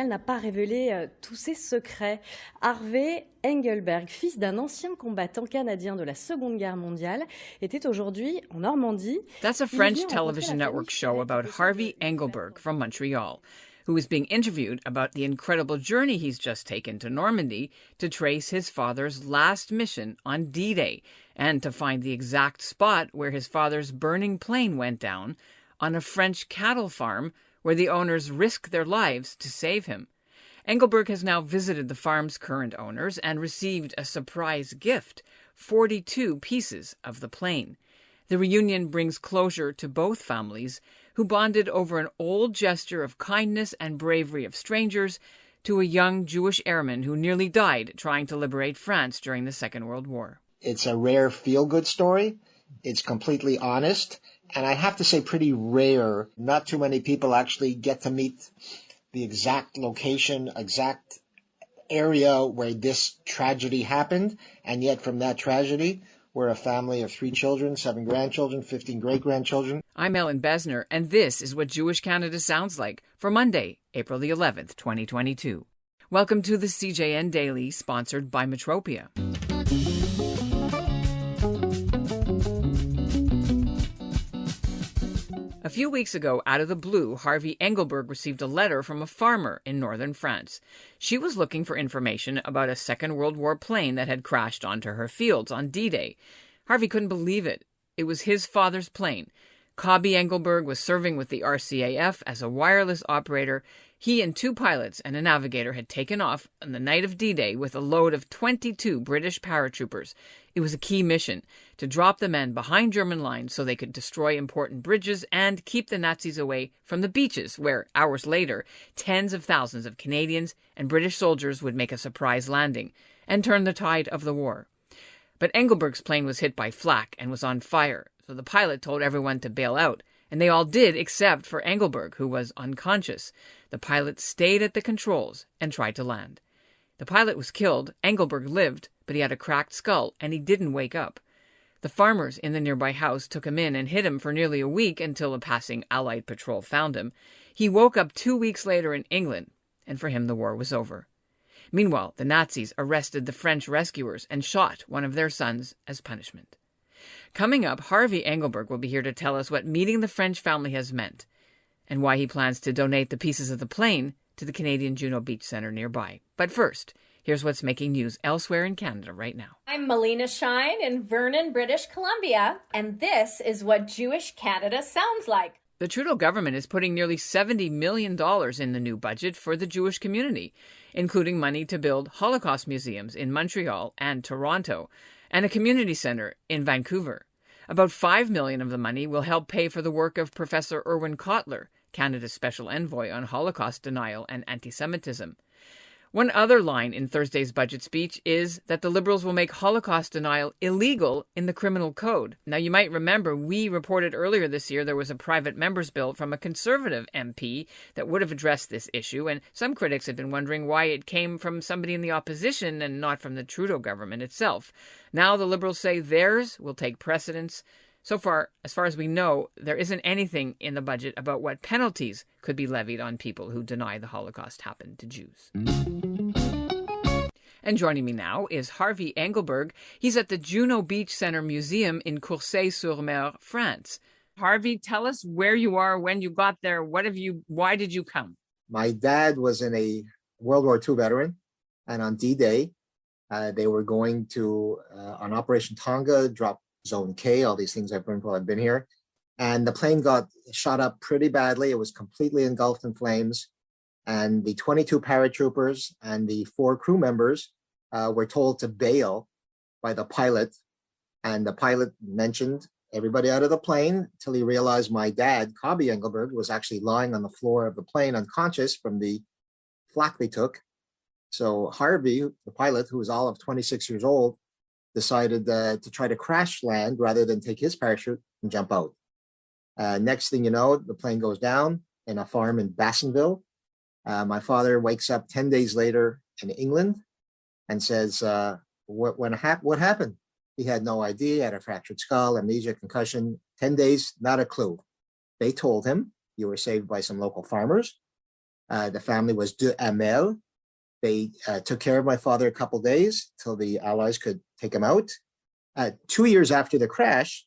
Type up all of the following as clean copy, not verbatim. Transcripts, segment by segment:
mondiale n'a pas révélé tous ses secrets. Harvey Engelberg, fils d'un ancien combattant canadien de la Seconde Guerre mondiale, était aujourd'hui en Normandie. That's a French television network show about Harvey Engelberg from Montreal, who is being interviewed about the incredible journey he's just taken to Normandy to trace his father's last mission on D-Day and to find the exact spot where his father's burning plane went down on a French cattle farm where the owners risked their lives to save him. Engelberg has now visited the farm's current owners and received a surprise gift, 42 pieces of the plane. The reunion brings closure to both families, who bonded over an old gesture of kindness and bravery of strangers to a young Jewish airman who nearly died trying to liberate France during the Second World War. It's a rare feel-good story. It's completely honest. And I have to say pretty rare. Not too many people actually get to meet the exact location, exact area where this tragedy happened. And yet from that tragedy, we're a family of 3 children, 7 grandchildren, 15 great-grandchildren. I'm Ellen Besner, and this is what Jewish Canada sounds like for Monday, April the 11th, 2022. Welcome to the CJN Daily, sponsored by Metropia. A few weeks ago, out of the blue, Harvey Engelberg received a letter from a farmer in northern France. She was looking for information about a Second World War plane that had crashed onto her fields on D-Day. Harvey couldn't believe it. It was his father's plane. Cobby Engelberg was serving with the RCAF as a wireless operator. He and 2 pilots and a navigator had taken off on the night of D-Day with a load of 22 British paratroopers. It was a key mission to drop the men behind German lines so they could destroy important bridges and keep the Nazis away from the beaches where, hours later, tens of thousands of Canadians and British soldiers would make a surprise landing and turn the tide of the war. But Engelberg's plane was hit by flak and was on fire, so the pilot told everyone to bail out, and they all did except for Engelberg, who was unconscious. The pilot stayed at the controls and tried to land. The pilot was killed. Engelberg lived, but he had a cracked skull, and he didn't wake up. The farmers in the nearby house took him in and hid him for nearly a week until a passing Allied patrol found him. He woke up 2 weeks later in England, and for him the war was over. Meanwhile, the Nazis arrested the French rescuers and shot one of their sons as punishment. Coming up, Harvey Engelberg will be here to tell us what meeting the French family has meant and why he plans to donate the pieces of the plane to the Canadian Juno Beach Centre nearby. But first, here's what's making news elsewhere in Canada right now. I'm Melina Shine in Vernon, British Columbia, and this is what Jewish Canada sounds like. The Trudeau government is putting nearly $70 million in the new budget for the Jewish community, including money to build Holocaust museums in Montreal and Toronto, and a community centre in Vancouver. About $5 million of the money will help pay for the work of Professor Irwin Cotler, Canada's special envoy on Holocaust denial and anti-Semitism. One other line in Thursday's budget speech is that the Liberals will make Holocaust denial illegal in the criminal code. Now, you might remember we reported earlier this year there was a private member's bill from a Conservative MP that would have addressed this issue, and some critics have been wondering why it came from somebody in the opposition and not from the Trudeau government itself. Now the Liberals say theirs will take precedence. So far, as far as we know, there isn't anything in the budget about what penalties could be levied on people who deny the Holocaust happened to Jews. And joining me now is Harvey Engelberg. He's at the Juno Beach Centre Museum in Courcey-sur-Mer, France. Harvey, tell us where you are, when you got there, why did you come? My dad was a World War II veteran, and on D-Day, they were going to, on Operation Tonga, drop Zone K, all these things I've learned while I've been here. And the plane got shot up pretty badly. It was completely engulfed in flames. And the 22 paratroopers and the 4 crew members were told to bail by the pilot. And the pilot mentioned everybody out of the plane until he realized my dad, Cobby Engelberg, was actually lying on the floor of the plane unconscious from the flak they took. So Harvey, the pilot, who was all of 26 years old, decided to try to crash land rather than take his parachute and jump out. Next thing you know, the plane goes down in a farm in Bassenville. My father wakes up 10 days later in England and says, what happened? He had no idea. He had a fractured skull, amnesia, concussion. 10 days, not a clue. They told him, you were saved by some local farmers. The family was de Hamel. They took care of my father a couple days till the Allies could take him out. 2 years after the crash,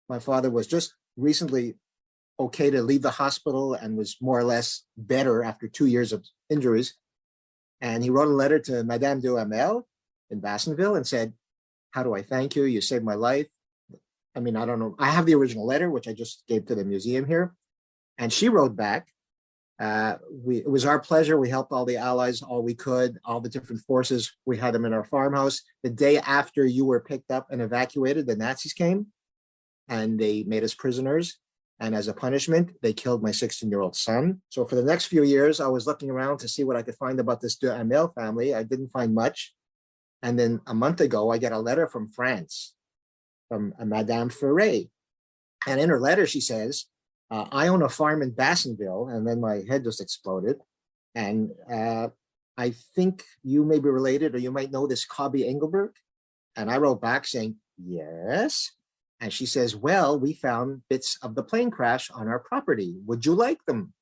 my father was just recently okay to leave the hospital and was more or less better after 2 years of injuries. And he wrote a letter to Madame de Hamel in Bassenville and said, how do I thank you? You saved my life. I mean, I don't know. I have the original letter, which I just gave to the museum here. And she wrote back, it was our pleasure. We helped all the Allies, all we could, all the different forces. We had them in our farmhouse. The day after you were picked up and evacuated, the Nazis came and they made us prisoners. And as a punishment, they killed my 16-year-old son. So for the next few years, I was looking around to see what I could find about this de Hamel family. I didn't find much. And then a month ago, I get a letter from France, from Madame Ferret. And in her letter, she says, I own a farm in Bassenville. And then my head just exploded. And I think you may be related, or you might know this Cobby Engelberg. And I wrote back saying, yes. And she says, well, we found bits of the plane crash on our property. Would you like them?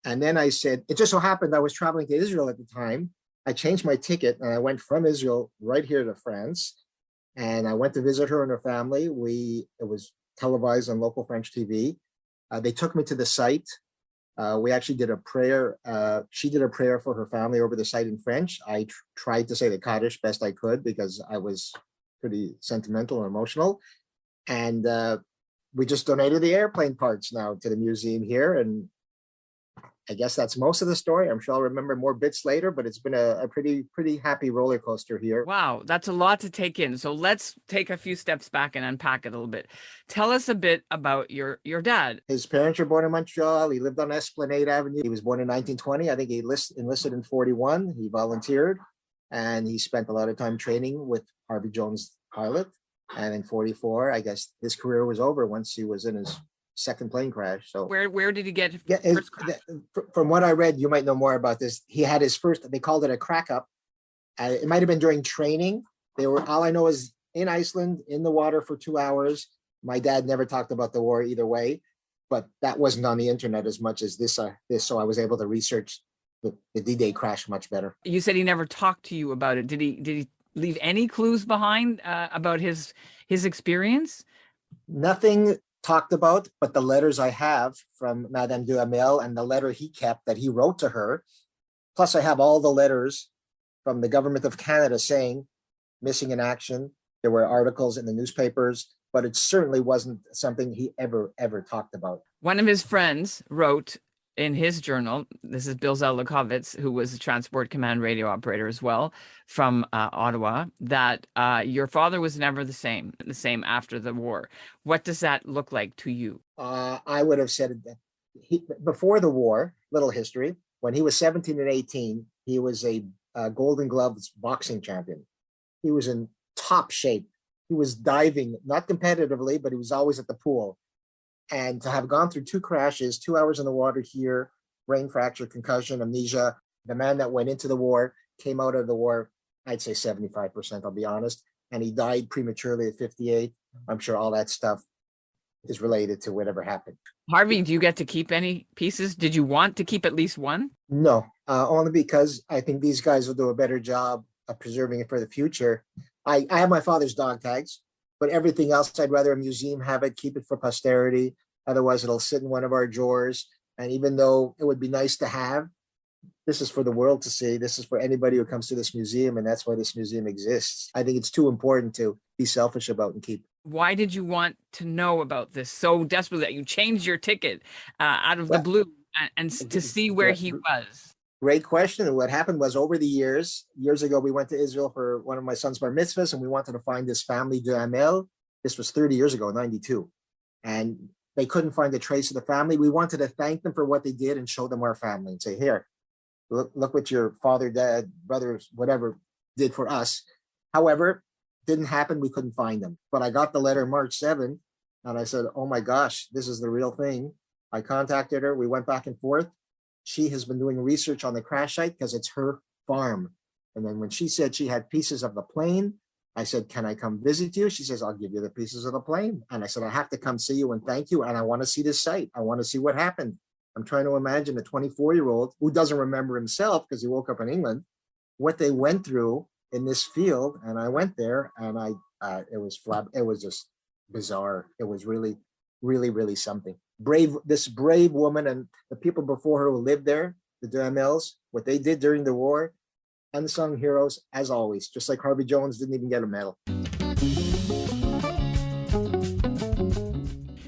And then I said, it just so happened I was traveling to Israel at the time. I changed my ticket and I went from Israel right here to France. And I went to visit her and her family. It was televised on local French TV. They took me to the site. We actually did a prayer. She did a prayer for her family over the site in French. I tried to say the Kaddish best I could because I was pretty sentimental and emotional. And we just donated the airplane parts now to the museum here. And I guess that's most of the story. I'm sure I'll remember more bits later, but it's been a pretty happy roller coaster here. Wow, that's a lot to take in. So let's take a few steps back and unpack it a little bit. Tell us a bit about your dad. His parents were born in Montreal. He lived on Esplanade Avenue. He was born in 1920. I think he enlisted in 41. He volunteered and he spent a lot of time training with Harvey Jones pilot. And in 44, I guess his career was over once he was in his second plane crash. So where did he get his first crash? From what I read, you might know more about this. He had his first, they called it a crack up. It might have been during training. All I know is in Iceland, in the water for 2 hours. My dad never talked about the war either way, but that wasn't on the internet as much as this. So I was able to research the D-Day crash much better. You said he never talked to you about it. Did he leave any clues behind about his experience? Nothing talked about, but the letters I have from Madame de Hamel and the letter he kept that he wrote to her. Plus I have all the letters from the government of Canada saying missing in action. There were articles in the newspapers, but it certainly wasn't something he ever talked about. One of his friends wrote in his journal, this is Bill Zelikovic, who was a transport command radio operator as well from Ottawa, that your father was never the same after the war. What does that look like to you? I would have said that before the war, little history, when he was 17 and 18, he was a Golden Gloves boxing champion. He was in top shape. He was diving, not competitively, but he was always at the pool. And to have gone through 2 crashes, 2 hours in the water here, brain fracture, concussion, amnesia, the man that went into the war, came out of the war, I'd say 75%, I'll be honest. And he died prematurely at 58. I'm sure all that stuff is related to whatever happened. Harvey, do you get to keep any pieces? Did you want to keep at least one? No, only because I think these guys will do a better job of preserving it for the future. I have my father's dog tags, but everything else, I'd rather a museum have it, keep it for posterity. Otherwise, it'll sit in one of our drawers. And even though it would be nice to have, this is for the world to see. This is for anybody who comes to this museum, and that's why this museum exists. I think it's too important to be selfish about and keep. Why did you want to know about this so desperately that you changed your ticket out of the blue and to see where he was? Great question. And what happened was over the years ago, we went to Israel for one of my son's bar mitzvahs, and we wanted to find this family de Hamel. This was 30 years ago, 92. And they couldn't find a trace of the family. We wanted to thank them for what they did and show them our family and say, here, look what your father, dad, brothers, whatever did for us. However, didn't happen. We couldn't find them. But I got the letter March 7th, and I said, oh my gosh, this is the real thing. I contacted her. We went back and forth. She has been doing research on the crash site because it's her farm. And then when she said she had pieces of the plane, I said, can I come visit you? She says, I'll give you the pieces of the plane. And I said, I have to come see you and thank you. And I want to see this site. I want to see what happened. I'm trying to imagine a 24-year-old who doesn't remember himself because he woke up in England, what they went through in this field. And I went there, and it was just bizarre. It was really, really, really something. This brave woman and the people before her who lived there, the Duhamels, what they did during the war, unsung heroes as always. Just like Harvey Jones didn't even get a medal.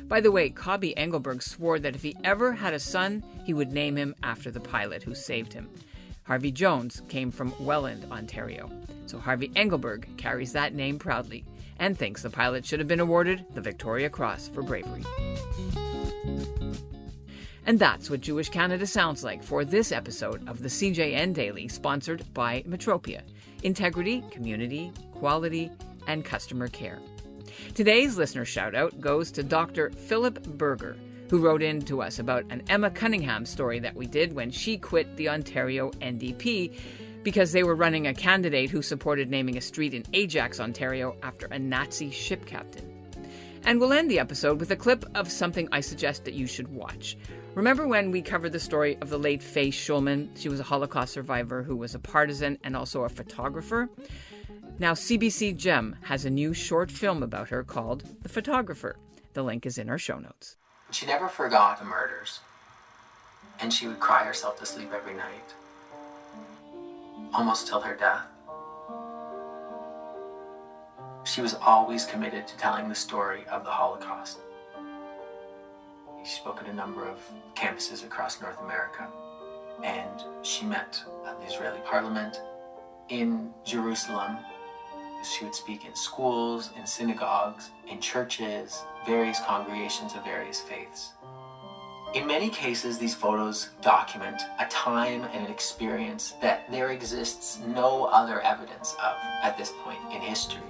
By the way, Cobby Engelberg swore that if he ever had a son, he would name him after the pilot who saved him. Harvey Jones came from Welland, Ontario. So Harvey Engelberg carries that name proudly and thinks the pilot should have been awarded the Victoria Cross for bravery. And that's what Jewish Canada sounds like for this episode of the CJN Daily, sponsored by Metropia: integrity, community, quality, and customer care. Today's listener shout-out goes to Dr. Philip Berger, who wrote in to us about an Emma Cunningham story that we did when she quit the Ontario NDP because they were running a candidate who supported naming a street in Ajax, Ontario, after a Nazi ship captain. And we'll end the episode with a clip of something I suggest that you should watch. Remember when we covered the story of the late Faye Schulman? She was a Holocaust survivor who was a partisan and also a photographer. Now, CBC Gem has a new short film about her called The Photographer. The link is in our show notes. She never forgot the murders, and she would cry herself to sleep every night, almost till her death. She was always committed to telling the story of the Holocaust. She spoke at a number of campuses across North America, and she met at the Israeli parliament in Jerusalem. She would speak in schools, in synagogues, in churches, various congregations of various faiths. In many cases, these photos document a time and an experience that there exists no other evidence of at this point in history.